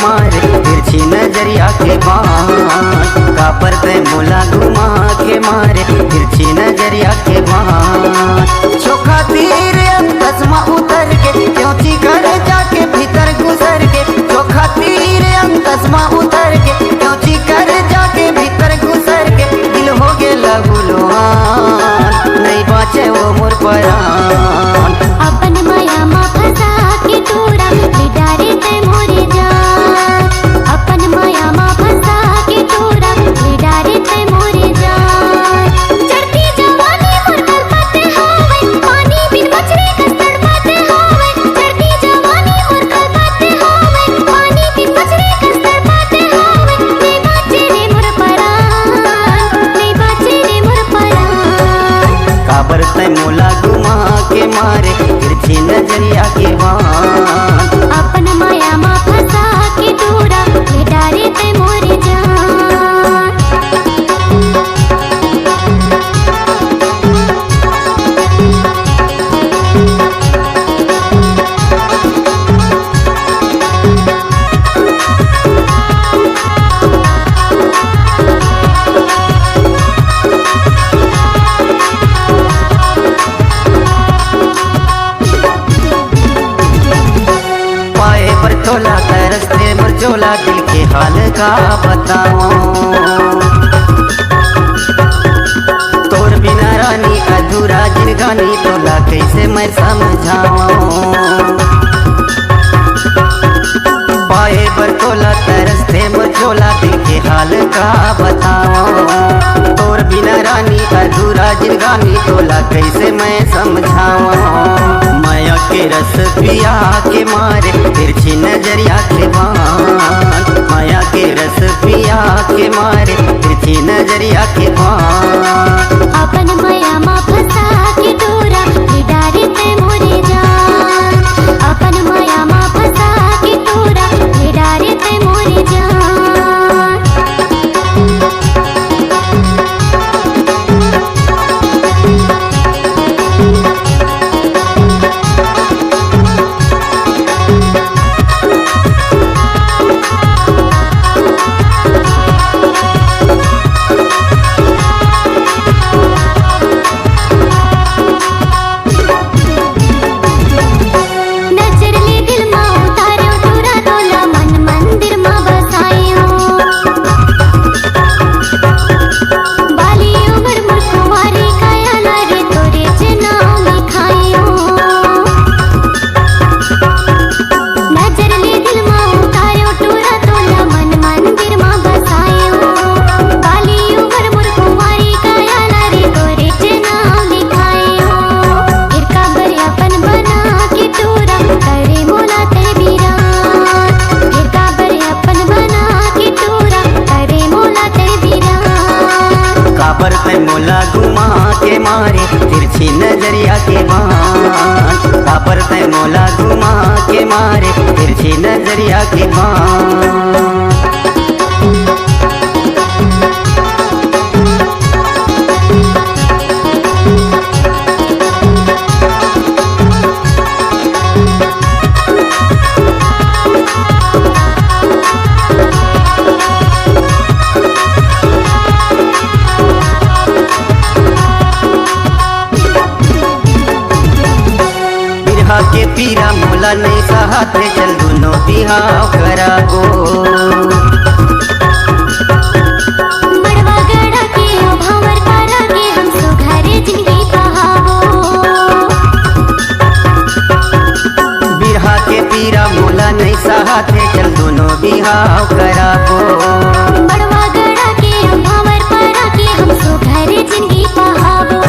मारे तिरछी नजरिया के बाण कापर ते मोला घुमा के मारे तिरछी नजरिया के बाण चोखा तीर चश्मा उतर के क्योंची कर जाके भीतर घुसर के चोखा तीर चश्मा उतर के क्योंची कर जाके भीतर घुसर के दिल हो गे लगुलवान नहीं बाचे वो मोर परान अपन माया मा फंसा के तोरा बिडारे ते मोरे जान अपन माया मा फंसा के तोरा बिडारे ते मोरे जान चढ़ती जवानी मोर कलपते होवे पानी बिन बचरे कस्तड़ पाते होवे चढ़ती जवानी मोर कलपते होवे पानी बिन बचरे कस्तड़ पाते होवे नहीं बाचे रे मोर परान नहीं बाचे रे मोर परान काबर ते मोला घुमा के मारे तिरछी नजरिया के बाण अपन माया मा फंसा के तोरा बिडारे ते मोरे जान पाए पर तोला तरसते मरझोला दिल के हाल का बताओ तोर बिना रानी अधूरा जिंदगानी तोला कैसे मैं समझाऊं पाए पर तोला तरसते मरझोला दिल के हाल का बताओ तोर बिना रानी अधूरा जिंदगानी तोला कैसे मैं समझाऊं माया के रस पिया के मारे तिरछी नजरिया के बाण माया के रस पिया के मारे तिरछी नजरिया के बाण अपन माया मा फंसा के तोरा बिडारे ते मोरे जान अपन माया मा फंसा के तोरा बिडारे ते मोरे जान नजर ले दिल मा उतार्यो तोरा तोला मन मंदिर मा बसायो बाली उमर मोर कुंवारी काया रे तोरे जनाव लिखायो नजर ले दिल मा उतार्यो तोरा तोला मन मंदिर मा बसायो बाली उमर मोर कुंवारी काया रे तोरे जनाव लिखायो इरका बरियापन बना के तोरा करे मोला ते बीरान इरका बरियापन बना के तोरा करे मोला ते बीरान काबर ते मोला घुमा के मारे तिरछी नजरिया के बाण काबर ते मोला घुमा के मारे तिरछी नजरिया के बाण बिरहा के पीरा मोला नहीं सहाते चल दुनो बिहाव कराबो मड़वा गड़ा के ओ भावर करा के हम सो घरे जिंदगी कहावो बिरहा के पीरा मोला नहीं सहाते चल दुनो बिहाव कराबो मड़वा गड़ा के ओ भावर करा के हम सो घरे जिंदगी कहावो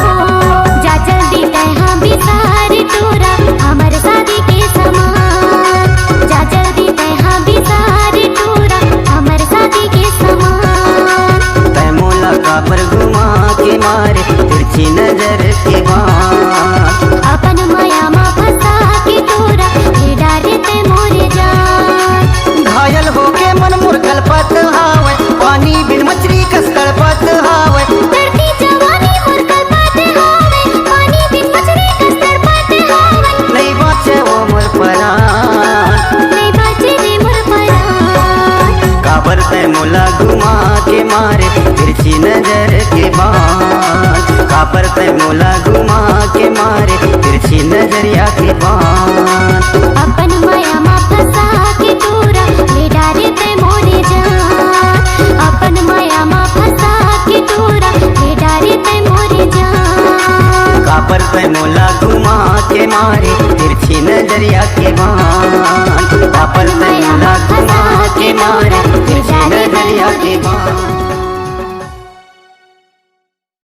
जा जल्दी तैहा बिसार तोरा हमर शादी के समान जा जल्दी तैहा बिसार तोरा हमर शादी के समान तै मोला काबर घुमा के मारे तिरछी नजर के बाण अपन माया मा फंसा के तोरा बिडारे ते मोरे जान घायल हो के मन मुरगल पत हावे पानी बिन मछली कस तड़पत हावे धरती जवानी मोर कलपाते होवे पानी बिन मछली कस्तड़ पाते होवे नहीं बाचे वो मोर परान नहीं बाचे रे मोर परान ते मोला घुमा के मारे तिरछी नजरिया के बान। अपन माया मा फंसा के तोरा ले डारे ते मोरे जान। अपन माया मा फंसा के तोरा ले डारे ते मोरे जान। कापर पे मोला घुमा के मारे तिरछी नजरिया के बान। कापर पे मोला घुमा के मारे तिरछी नजरिया के बान।